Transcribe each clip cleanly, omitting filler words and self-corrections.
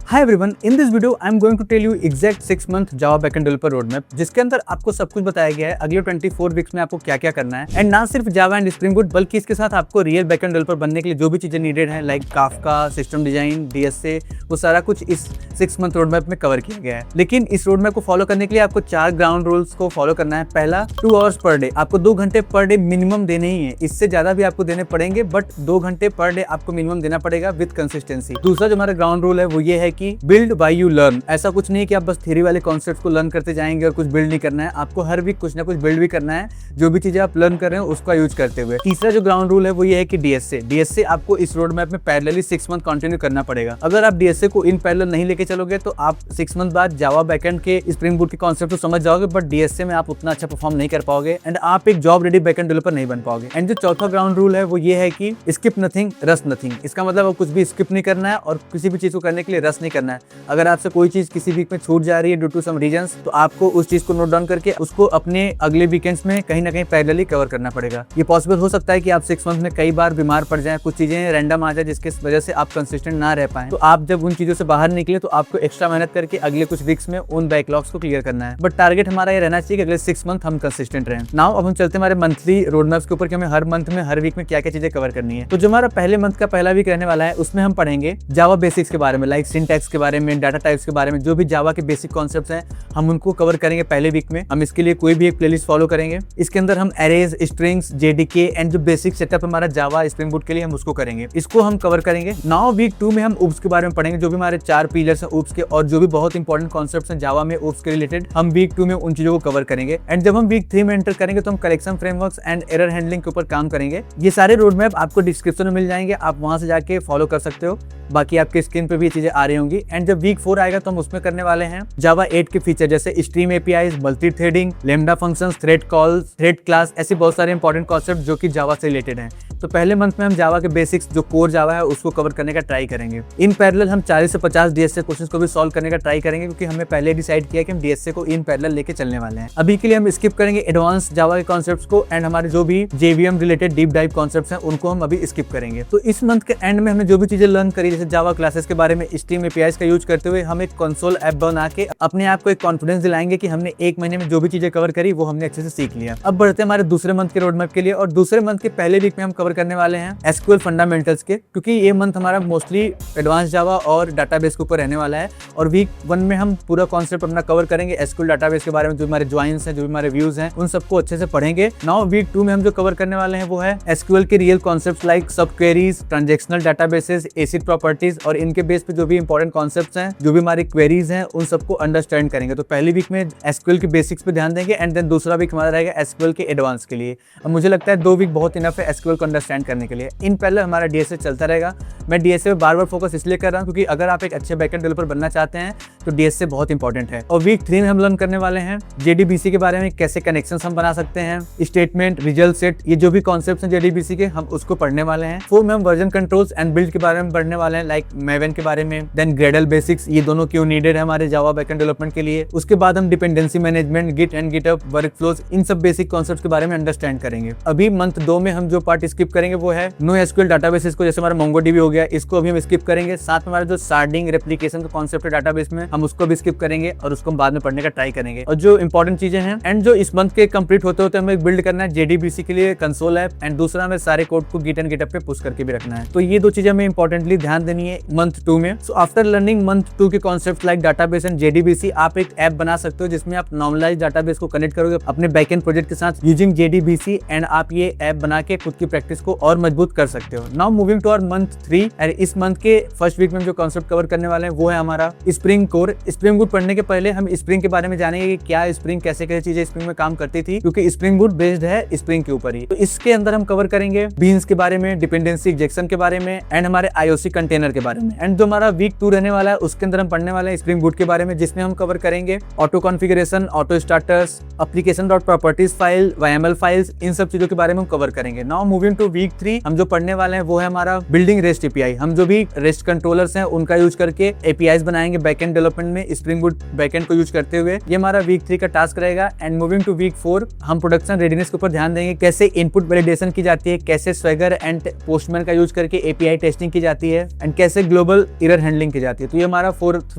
Hi everyone, in this video I am going to tell you exact 6 month Java backend developer road map, जिसके अंदर आपको सब कुछ बताया गया है अगले 24 वीक्स में आपको क्या क्या करना है। एंड ना सिर्फ जावा एंड स्प्रिंग बूट, बल्कि इसके साथ आपको रियल बैकएंड डेवलपर बनने के लिए जो भी चीजें नीडेड है like Kafka, system design, DSA, वो सारा कुछ इस 6 मंथ रोड मैप में कवर किया गया है। लेकिन इस रोड मैप को फॉलो करने के लिए आपको 4 ग्राउंड रूल्स को फॉलो करना है। पहला, 2 आवर्स पर डे, आपको 2 घंटे पर डे मिनिमम देने ही है, इससे ज्यादा भी आपको देने पड़ेंगे, बट 2 घंटे पर डे आपको मिनिमम देना पड़ेगा विद कंसिस्टेंसी। दूसरा जो हमारा ग्राउंड रूल है वो ये है कि बिल्ड बाय यू लर्न। ऐसा कुछ नहीं है कि आप बस थ्योरी वाले कॉन्सेप्ट को लर्न करते जाएंगे और कुछ बिल्ड नहीं करना है, आपको हर वीक कुछ ना कुछ बिल्ड भी करना है, जो भी चीजें आप लर्न कर रहे हो उसका यूज करते हुए। तीसरा जो ग्राउंड रूल है वो ये है कि डीएसए आपको इस रोड मैप में पैरेलली 6 मंथ कंटिन्यू करना पड़ेगा। अगर आप डीएसए को इन पैरेलल नहीं लेके चलोगे तो आप 6 मंथ बाद जावा बैकएंड के स्प्रिंग बूट के कॉन्सेप्ट को समझ जाओगे, बट डीएसए में आप उतना अच्छा परफॉर्म नहीं कर पाओगे एंड आप एक जॉब रेडी बैकएंड डेवलपर नहीं बन पाओगे। एंड जो चौथा ग्राउंड रूल है वो ये है कि स्किप नथिंग रस्ट नथिंग। इसका मतलब आप कुछ भी स्किप नहीं करना है और किसी भी चीज को करने के लिए रस नहीं करना है। अगर आपसे कोई चीज किसी वीक में छूट जा रही है ड्यू टू सम रीजंस, तो आपको उस चीज को नोट डाउन करके उसको अपने अगले वीकेंड्स में कहीं ना कहीं पैरेलली कवर करना पड़ेगा। ये पॉसिबल हो सकता है कि आप 6 मंथ में कई बार बीमार पड़ जाएं, कुछ चीजें रैंडम आ जाए जिसकी वजह से आप कंसिस्टेंट ना रह पाए। तो आप जब उन चीजों से बाहर निकले तो आपको एक्स्ट्रा मेहनत करके अगले कुछ वीक्स में उन बैकलॉग्स को क्लियर करना है। बट टारगेट हमारा ये रहना चाहिए कि अगले 6 मंथ हम कंसिस्टेंट रहें। नाउ अब हम चलते हैं हमारे मंथली रोड मैप्स के ऊपर कि हमें हर मंथ में हर वीक में क्या क्या चीजें कवर करनी है। तो जो हमारा पहले मंथ का पहला वीक रहने वाला है उसमें हम पढ़ेंगे जावा बेसिक्स के बारे में, लाइक सिंटैक्स के बारे में, डाटा टाइप्स के बारे में, जो भी जावा के बेसिक कॉन्सेप्ट्स हैं हम उनको कवर करेंगे पहले वीक में। हम इसके लिए कोई भी एक प्लेलिस्ट फॉलो करेंगे। इसके अंदर हम एरेज, स्ट्रिंग्स, जेडीके एंड जो बेसिक सेटअप हमारा जावा स्प्रिंग बूट के लिए हम उसको करेंगे, इसको हम कवर करेंगे। नाउ वीक 2 में हम ऊप्स के बारे में पढ़ेंगे, जो भी हमारे 4 पिलर्स हैं ऊप्स के और जो भी बहुत इंपॉर्टेंट कॉन्सेप्ट्स हैं जावा में ऊप्स के रिलेटेड, हम वीक 2 में उन चीजों को कवर करेंगे। एंड जब हम वीक 3 में एंटर करेंगे तो हम collection frameworks and error handling के ऊपर काम करेंगे। ये सारे रोड मैप आपको डिस्क्रिप्शन में मिल जाएंगे, आप वहां से जाके फॉलो कर सकते हो। बाकी आपके स्क्रीन पे भी ये चीजें आ रही होंगी। एंड जब वीक 4 आएगा तो हम उसमें करने वाले हैं जावा 8 के फीचर, जैसे stream APIs, multi threading, lambda functions, thread calls, thread class, ऐसे बहुत सारे इंपॉर्टेंट कॉन्सेप्ट जो कि जावा से रिलेटेड हैं। तो पहले मंथ में हम जावा के बेसिक्स जो कोर जावा है उसको कवर करने का ट्राई करेंगे। इन पैरेलल हम 40 से 50 डीएसए क्वेश्चंस को भी सॉल्व करने का ट्राई करेंगे, क्योंकि हमने पहले डिसाइड किया कि हम डीएसए को इन पैरेलल लेके चलने वाले हैं। अभी के लिए हम स्किप करेंगे एडवांस जावा के कॉन्सेप्ट्स को एंड हमारे जो भी JVM related deep dive concepts हैं उनको हम अभी स्किप करेंगे। तो इस मंथ के एंड में हमने जो भी चीजें लर्न करी, जैसे जावा क्लासेस के बारे में, स्ट्रीम एपीआईज का यूज करते हुए हम एक कंसोल ऐप बना के अपने आप को एक कॉन्फिडेंस दिलाएंगे कि हमने 1 महीने में जो भी चीजें कवर करी वो हमने अच्छे से सीख लिया। अब बढ़ते हैं हमारे दूसरे मंथ के रोड मैप के लिए, और दूसरे मंथ के पहले वीक में हम कवर करने वाले हैं एसक्यूएल फंडामेंटल्स के, क्योंकि ये मंथ हमारा मोस्टली एडवांस जावा और डाटाबेस के ऊपर रहने वाला है। और वीक 1 में हम पूरा कॉन्सेप्ट अपना कवर करेंगे एसक्यूएल डाटाबेस के बारे में, जो हमारे ज्वाइंस हैं, जो भी हमारे व्यूज हैं, उन सबको अच्छे से पढ़ेंगे। नाउ वीक 2 में हम जो कवर करने वाले हैं वो है एसक्यूएल के रियल कॉन्सेप्ट्स लाइक सब queries, transactional databases, acid properties, और इनके बेस पे जो भी इंपॉर्टेंट कॉन्सेप्ट्स हैं, जो भी हमारी क्वेरीज हैं, उन सबको अंडरस्टैंड करेंगे। तो पहली वीक में एसक्यूएल के बेसिक्स पे ध्यान देंगे एंड देन दूसरा वीक हमारा रहेगा एसक्यूएल के एडवांस के लिए। अब मुझे लगता है 2 वीक बहुत इनफ है एसक्यूएल को अंडरस्टैंड करने के लिए। इन पहले हमारा डीएसए चलता रहेगा। मैं डीएसए पे बार-बार फोकस इसलिए कर रहा हूं क्योंकि अगर आप एक अच्छे बैकएंड डेवलपर बनना चाहते हैं तो डीएसए बहुत इंपॉर्टेंट है। और वीक 3 में हम लर्न करने वाले हैं जेडीबीसी के बारे में, कैसे कनेक्शंस हम बना सकते हैं, स्टेटमेंट, रिजल्ट सेट, ये जो भी कॉन्सेप्ट्स हैं जेडीबीसी के हम उसको पढ़ने वाले हैं। 4 में हम वर्जन कंट्रोल्स एंड बिल्ड के बारे में पढ़ने वाले हैं, लाइक मेवन के बारे में, देन ग्रेडल बेसिक्स, ये दोनों क्यों नीडेड है हमारे जावा बैकएंड डेवलपमेंट के लिए। उसके बाद हम dependency management, Git and GitHub, workflows, इन सब बेसिक कॉन्सेप्ट्स के बारे में अंडरस्टैंड करेंगे। अभी मंथ 2 में हम जो पार्ट स्किप करेंगे वो है नो एसक्यूएल डाटाबेसेस को, जैसे हमारा मोंगोडीबी हो गया, इसको अभी हम स्किप करेंगे। साथ में हमारा जो शार्डिंग रेप्लिकेशन का कॉन्सेप्ट है डाटाबेस में, हम उसको भी स्किप करेंगे और उसको हम बाद में पढ़ने का ट्राई करेंगे। और जो इंपॉर्टेंट चीजें हैं एंड जो इस मंथ के कंप्लीट होते होते हमें बिल्ड करना है जेडीबीसी के लिए कंसोल ऐप, एंड दूसरा हमें सारे कोड को गिट एंड गिटहब पे पुश करके भी रखना है। तो ये 2 चीजें हमें इंपॉर्टेंटली ध्यान देनी है मंथ 2 में। सो आफ्टर लर्निंग मंथ 2 के concept like database and JDBC, आप एक ऐप बना सकते हो जिसमें आप नॉर्मलाइज डाटाबेस को कनेक्ट करोगे अपने बैकएंड प्रोजेक्ट के साथ यूजिंग जेडीबीसी, एंड आप ये ऐप बना के खुद की प्रैक्टिस को और मजबूत कर सकते हो। Now moving to our month 3, और इस मंथ के फर्स्ट वीक में जो कॉन्सेप्ट कवर करने वाले हैं वो है हमारा स्प्रिंग कोर। स्प्रिंग बूट पढ़ने के पहले हम स्प्रिंग के बारे में जानेंगे कि क्या स्प्रिंग, कैसे कैसे चीजें स्प्रिंग में काम करती थी, क्योंकि स्प्रिंग बूट बेस्ड है स्प्रिंग के ऊपर ही। तो इसके अंदर हम कवर करेंगे बीन्स के बारे में, डिपेंडेंसी इंजेक्शन के बारे में, एंड हमारे आईओसी कंटेनर के बारे में। एंड जो हमारा वीक 2 रहने वाला है उसके अंदर हम पढ़ने वाले हैं स्प्रिंग बूट के बारे में, जिसमें हम कवर करेंगे auto configuration, auto starters, application dot properties file, YAML files, इन सब चीजों के बारे में हम कवर करेंगे। नाउ मूविंग टू वीक 3, हम जो पढ़ने वाले हैं वो है हमारा बिल्डिंग रेस्ट एपीआई। हम जो भी रेस्ट कंट्रोलर्स हैं उनका यूज करके एपीआईज बनाएंगे बैकएंड डेवलपमेंट में स्प्रिंग बूट बैकएंड को यूज करते हुए। ये हमारा वीक 3 का टास्क रहेगा। एंड मूविंग टू वीक 4 हम प्रोडक्शन रेडीनेस के ऊपर ध्यान देंगे, कैसे इनपुट वैलिडेशन की जाती है, कैसे स्वेगर एंड पोस्टमैन का यूज करके एपीआई टेस्टिंग की जाती है, एंड कैसे ग्लोबल एरर हैंडलिंग की जाती है। तो ये हमारा 4th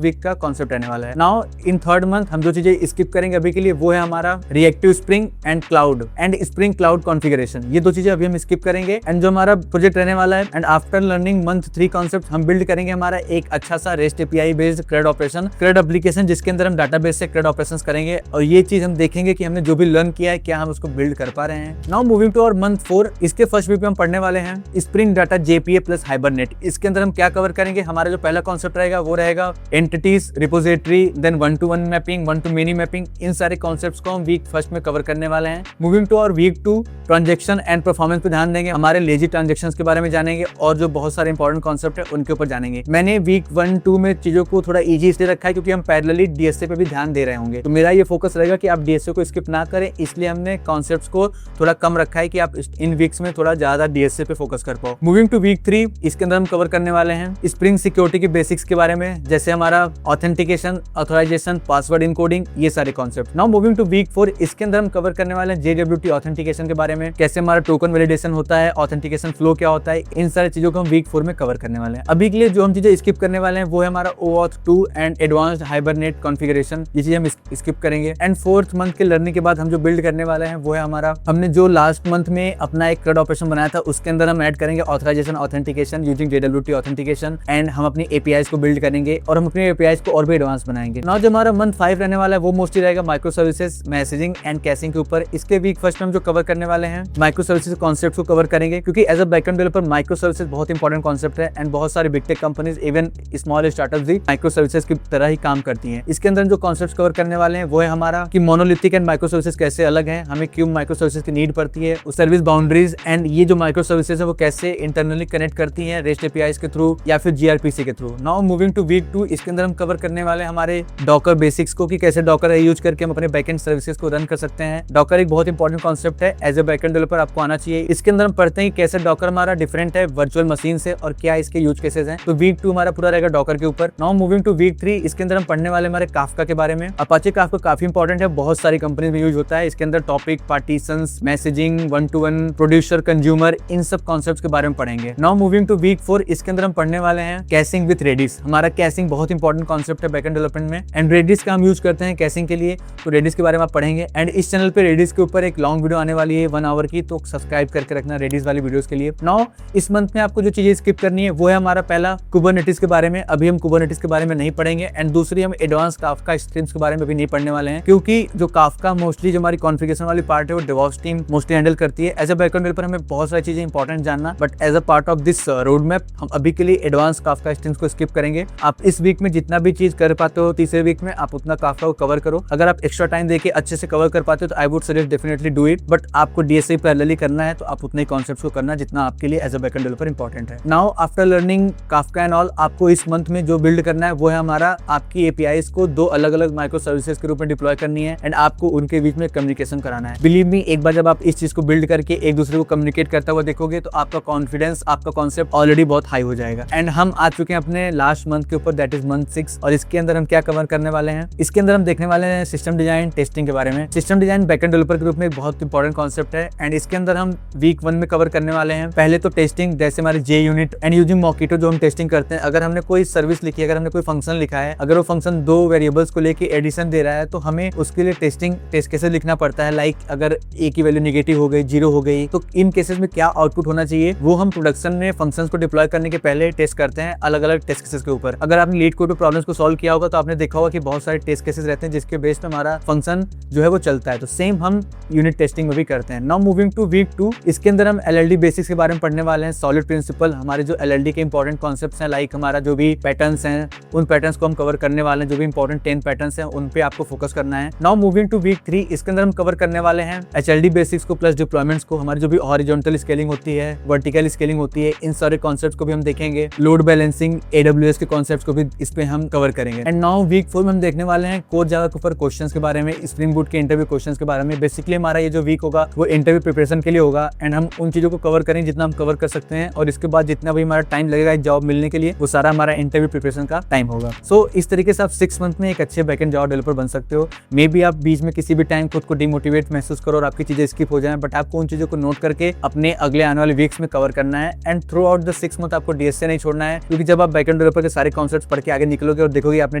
वीक का कॉन्सेप्ट रहने वाला है। नाउ इन 3rd मंथ हम जो चीजें स्किप करेंगे अभी के लिए वो है हमारा reactive spring and cloud and spring cloud configuration. ये 2 चीजें अभी हम स्किप करेंगे। एंड जो हमारा प्रोजेक्ट रहने वाला है, and after learning month 3 concept हम बिल्ड करेंगे हमारा एक अच्छा सा rest API based CRUD operation, CRUD application, जिसके अंदर हम डाटाबेस से CRUD ऑपरेशंस करेंगे। और ये चीज हम देखेंगे कि हमने जो भी लर्न किया है क्या हम उसको बिल्ड कर पा रहे हैं। Now moving to our month 4, इसके फर्स्ट वीक में हम पढ़ने वाले हैं Spring Data JPA plus Hibernate. इसके अंदर हम क्या कवर करेंगे, हमारा जो पहला कॉन्सेप्ट रहेगा वो रहेगा entities, repository, then 1-to-1 mapping, 1-to-many mapping. इन सारे कॉन्सेप्ट्स को हम वीक फर्स्ट में कवर करने वाले हैं। Moving to our week 2, transaction and performance पे ध्यान देंगे, हमारे लेजी ट्रांजैक्शंस के बारे में जानेंगे और जो बहुत सारे इंपॉर्टेंट कॉन्सेप्ट है उनके ऊपर जानेंगे। मैंने वीक 1-2 में चीजों को थोड़ा इजी इसलिए रखा है क्योंकि हम पैरेलली डीएसए पे भी ध्यान दे रहे होंगे। तो मेरा ये फोकस रहेगा कि आप डीएसए को स्किप ना करें, इसलिए हमने कॉन्सेप्ट्स को थोड़ा कम रखा है कि आप इन वीक्स में थोड़ा ज्यादा डीएसए पे फोकस कर पाओ। मूविंग टू वीक 3, इसके अंदर हम कवर करने वाले हैं स्प्रिंग सिक्योरिटी के बेसिक्स के बारे में, जैसे हमारा ऑथेंटिकेशन, ऑथराइजेशन, पासवर्ड इनकोडिंग, ये सारे concept. Now moving to week 4, इसके अंदर हम कवर करने वाले हैं JWT ऑथेंटिकेशन के बारे में, कैसे हमारा टोकन वैलिडेशन होता है, ऑथेंटिकेशन फ्लो क्या होता है, इन सारी चीजों को हम वीक 4 में कवर करने वाले हैं। अभी के लिए जो हम चीजें स्किप करने वाले हैं वो है हमारा OAuth 2 and advanced hibernate configuration. ये चीजें हम स्किप करेंगे। एंड 4th मंथ के लर्निंग के बाद हम जो बिल्ड करने वाले हैं वो है हमारा, हमने जो लास्ट मंथ में अपना एक CRUD ऑपरेशन बनाया था उसके अंदर हम ऐड करेंगे authorization authentication using JWT authentication, and हम अपनी APIs को बिल्ड करेंगे और हम अपने APIs को और भी एडवांस बनाएंगे। नाउ जो हमारा मंथ 5 रहने वाला है वो मोस्टली रहेगा micro services, messaging and caching के ऊपर। इसके वीक फर्स्ट में हम जो कवर करने वाले हैं माइक्रो सर्विसेज कॉन्सेप्ट को कवर करेंगे, क्योंकि as a backend developer micro services बहुत इंपॉर्टेंट कॉन्सेप्ट है। एंड बहुत सारी big tech companies, even small startups भी माइक्रो सर्विसेज की तरह ही काम करती हैं। इसके अंदर जो कॉन्सेप्ट कवर करने वाले हैं वो है हमारा कि मोनोलिथिक एंड माइक्रो सर्विसेज कैसे अलग हैं, हमें क्यों माइक्रो सर्विसेज की नीड पड़ती है, सर्विस बाउंड्रीज, एंड ये जो माइक्रो सर्विसेज है वो कैसे इंटरनली कनेक्ट करती हैं रेस्ट एपीआईज के थ्रू या फिर जीआरपीसी के थ्रू। नाउ मूविंग टू वीक 2, इसके अंदर हम कवर करने वाले हमारे डॉकर बेसिक्स को, कि कैसे डॉकर यूज करके हम अपने बैकएंड सर्विसेज को रन कर सकते हैं। डॉकर एक बहुत इंपॉर्टेंट कॉन्सेप्ट है, एज ए बैकएंड डेवलपर आपको आना चाहिए। इसके अंदर हम पढ़ते हैं कैसे डॉकर हमारा डिफरेंट है वर्चुअल मशीन से और क्या इसके यूज केसेस हैं। तो वीक 2 हमारा पूरा रहेगा डॉकर के ऊपर। नाउ मूविंग टू वीक 3, इसके अंदर हम पढ़ने वाले हमारे काफका के बारे में। अपाचे काफका काफी इंपॉर्टेंट है, बहुत सारी कंपनीज में यूज होता है। इसके अंदर topic, partitions, messaging, 1-to-1, producer, consumer, इन सब कॉन्सेप्ट्स के बारे में पढ़ेंगे। नाउ मूविंग टू वीक 4, इसके अंदर हम पढ़ने वाले हैं कैशिंग विद रेडिस। हमारा कैशिंग बहुत इंपॉर्टेंट कॉन्सेप्ट है बैकएंड डेवलपमेंट में, एंड रेडिस का हम यूज करते हैं कैशिंग के लिए, तो रेडिस के बारे में आप पढ़ेंगे। एंड इस चैनल पे रेडिस के ऊपर एक लॉन्ग वीडियो आने वाली है 1 आवर की, तो सब्सक्राइब करके रखना रेडिस वाली वीडियोस के लिए। नाउ इस मंथ में आपको जो चीजें स्किप करनी है वो है हमारा पहला कुबरनेटिस के बारे में, अभी हम कुबरनेटिस के बारे में नहीं पढ़ेंगे। एंड दूसरी हम एडवांस काफका स्ट्रीम्स के बारे में भी नहीं पढ़ने वाले हैं, क्योंकि जो काफका मोस्टली जो हमारी कॉन्फ़िगरेशन वाली पार्ट है वो डेवऑप्स टीम मोस्टली हैंडल करती है। एज अ बैकएंड डेवलपर हमें बहुत सारी चीजें इंपॉर्टेंट जानना, but as a part of this road map हम अभी के लिए एडवांस काफका स्ट्रीम्स को स्किप करेंगे। आप इस वीक में जितना भी चीज कर पाते हो तीसरे वीक में आप उतना काफका को कवर करो। अगर आप एक्स्ट्रा टाइम देके अच्छे से कवर कर पाते हो तो I would suggest definitely do it, but आपको डीएसए पैरेलली करना है तो आप उतने कॉन्सेप्ट्स को करना जितना आपके लिए as a backend developer important है। Now after learning Kafka and all, आपको इस मंथ में जो बिल्ड करना है वो है हमारा आपकी एपीआईज को 2 अलग अलग माइक्रो सर्विसेज के रूप में डिप्लॉय करनी है, एंड आपको उनके बीच में कम्युनिकेशन कराना है। बिलीव मी, एक बार जब आप इस चीज को बिल्ड करके एक दूसरे को कम्युनिकेट करता हुआ देखोगे तो आपका कॉन्फिडेंस, आपका कॉन्सेप्ट ऑलरेडी बहुत हाई हो जाएगा। एंड हम आ चुके हैं अपने लास्ट मंथ के ऊपर, दैट इज मंथ 6, और इसके अंदर हम क्या कवर करने वाले हैं। इसके अंदर हम देखने वाले हैं सिस्टम डिजाइन, टेस्टिंग के बारे में। सिस्टम डिजाइन बैकएंड डेवलपर के रूप में बहुत इंपॉर्टेंट कॉन्सेप्ट है, एंड इसके अंदर हम वीक 1 में कवर करने वाले हैं। पहले तो टेस्टिंग, जैसे हमारे जे यूनिट एंड यूजिंग मॉकिटो जो हम टेस्टिंग करते हैं। अगर हमने कोई सर्विस लिखी है, अगर हमने कोई फंक्शन लिखा है, अगर वो फंक्शन 2 वेरिएबल्स को लेके एडिशन दे रहा है तो हमें उसके लिए टेस्टिंग टेस्ट केसेस लिखना पड़ता है। लाइक अगर ए की वैल्यू नेगेटिव हो गई, 0 हो गई, तो इन केसेस में क्या आउटपुट होना चाहिए वो हम प्रोडक्शन में फंक्शंस को डिप्लॉय करने के पहले टेस्ट करते हैं अलग अलग टेस्ट केसेस के ऊपर। अगर आपने लीड कोड पे प्रॉब्लम्स को सॉल्व किया होगा तो आपने देखा होगा कि बहुत सारे टेस्ट केसेस रहते हैं जिसके बेस पे हमारा फंक्शन जो है वो चलता है। तो सेम हम यूनिट टेस्टिंग में भी करते हैं। नाउ मूविंग टू वीक 2, इसके अंदर हम एलएलडी बेसिक्स के बारे में पढ़ने वाले हैं। सॉलिड प्रिंसिपल, हमारे जो एलएलडी के इंपॉर्टेंट कॉन्सेप्ट्स हैं, लाइक हमारा जो भी पैटर्न्स हैं उन पैटर्न्स को हम कवर करने वाले हैं। जो भी इंपॉर्टेंट 10 पैटर्न्स हैं उन पे आपको फोकस करना है। नाउ मूविंग टू वीक 3, इसके अंदर हम कवर करने वाले हैं एचएलडी बेसिक्स को प्लस डिप्लॉयमेंट्स को। हमारी जो भी हॉरिजॉन्टल स्केलिंग होती है, वर्टिकल स्केलिंग होती है, इन सारे कॉन्सेप्ट्स को भी हम देखेंगे। लोड बैलेंसिंग, एडब्ल्यूएस के कॉन्सेप्ट्स को भी इस पे हम कवर करेंगे। एंड नाउ वीक 4 में हम देखने वाले हैं कोर जावा के ऊपर क्वेश्चंस के बारे में, स्प्रिंग बूट के इंटरव्यू क्वेश्चंस के बारे में। बेसिकली हमारा ये जो वीक होगा वो इंटरव्यू प्रिपरेशन के लिए होगा, एंड हम उन चीजों को कवर करेंगे जितना हम कवर कर सकते हैं, और इसके बाद जितना भी हमारा टाइम लगेगा जॉब मिलने के लिए वो सारा हमारा इंटरव्यू प्रिपरेशन का टाइम होगा। सो तो इस तरीके से आप 6 मंथ में एक अच्छे बैकएंड जावा डेवलपर बन सकते हो। मे बी आप बीच में किसी भी टाइम खुद को डिमोटिवेट महसूस करो और आपकी चीजें स्किप हो जाएं, बट आपको उन चीजों को नोट करके अपने अगले आने वाले वीक्स में कवर करना है। And through out the 6 month आपको डीएसए नहीं छोड़ना है, क्योंकि जब आप बैकएंड डेवलपर के सारे कॉन्सेप्ट्स पढ़ के आगे निकलोगे और देखोगे आपने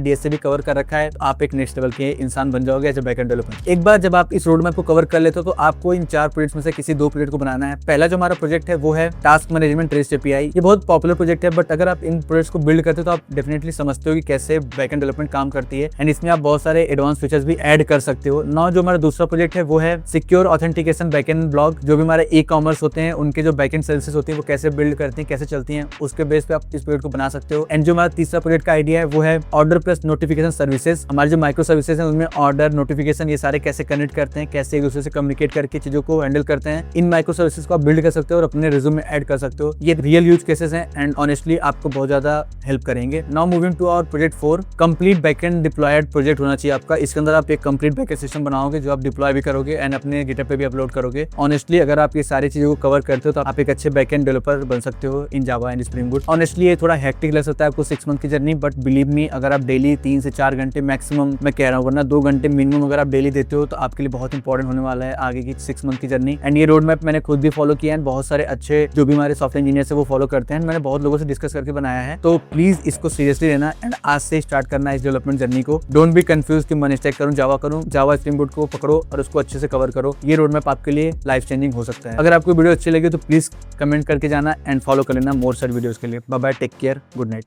डीएसए भी कवर कर रखा है, तो आप एक नेक्स्ट लेवल के इंसान बन जाओगे एज ए बैकएंड डेवलपर। एक बार जब आप इस रोड मैप को कवर कर लेते हो तो आपको इन 4 प्रोजेक्ट्स में से किसी 2 प्रोजेक्ट को बनाना है। पहला जो हमारा प्रोजेक्ट है वो है टास्क मैनेजमेंट रेस्ट एपीआई। ये बहुत पॉपुलर प्रोजेक्ट है, बट अगर आप इन प्रोजेक्ट्स को बिल्ड करते हो तो आप डेफिनेटली समझते हो कि कैसे बैकएंड डेवलपमेंट काम करती है, एंड इसमें आप बहुत सारे एडवांस फीचर्स भी ऐड कर सकते हो। नाउ जो हमारा दूसरा प्रोजेक्ट है वो है सिक्योर ऑथेंटिकेशन बैकएंड ब्लॉक। जो भी हमारे ई कॉमर्स होते हैं उनके जो बैकएंड सर्विसेज होती है वो कैसे बिल्ड करती हैं, कैसे चलती हैं, उसके बेस पे आप इस प्रोजेक्ट को बना सकते हो। एंड जो हमारा तीसरा प्रोजेक्ट का आइडिया है वो है ऑर्डर प्लस नोटिफिकेशन सर्विसेज। हमारे जो माइक्रो सर्विसेज हैं उनमें ऑर्डर, नोटिफिकेशन, ये सारे कैसे कनेक्ट करते हैं, कैसे एक दूसरे से कम्युनिकेट करके चीजों को हैंडल करते हैं। इन माइक्रो सर्विसेज को आप बिल्ड कर सकते हो और अपने रिज्यूम में ऐड कर सकते हो। ये रियल यूज केसेस हैं एंड ऑनेस्टली आपको बहुत ज्यादा हेल्प करेंगे। Now moving to our project 4, complete backend deployed project होना चाहिए आपका। इसके अंदर आप एक कंप्लीट बैकएंड सिस्टम बनाओगे जो आप डिप्लॉय भी करोगे एंड अपने गिटहब पे भी अपलोड करोगे। ऑनेस्टली अगर आप ये सारी चीजों को कवर करते हो तो आप एक अच्छे बैकएंड डेवलपर बन सकते हो in Java and Spring Boot. Honestly ये थोड़ा हेक्टिक लग सकता है आपको 6 मंथ की जर्नी, बट बिलीव मी अगर आप डेली 3 से 4 घंटे मैक्सिमम, मैं कह रहा हूँ वरना 2 घंटे मिनिमम अगर आप डेली देते हो तो आपके लिए बहुत इंपॉर्टेंट होने वाला है आगे की 6 मंथ की जर्नी। एंड ये रोड मैप मैंने खुद भी फॉलो किया है, बहुत सारे अच्छे जो भी हमारे सॉफ्टवेयर इंजीनियर है वो फॉलो करते हैं। मैंने बहुत लोगों से डिस्कस करके बनाया है, तो प्लीज इसको सीरियसली लेना एंड आज से स्टार्ट करना है इस डेवलपमेंट जर्नी को। डोंट बी कंफ्यूज कि मैं स्टैक करूं, जावा स्प्रिंग बूट को पकड़ो और उसको अच्छे से कवर करो। ये रोड मैप आपके लिए लाइफ चेंजिंग हो सकता है। अगर आपको वीडियो अच्छी लगी तो प्लीज कमेंट करके जाना एंड फॉलो कर लेना मोर सच वीडियोस के लिए। Bye bye, take care, good night.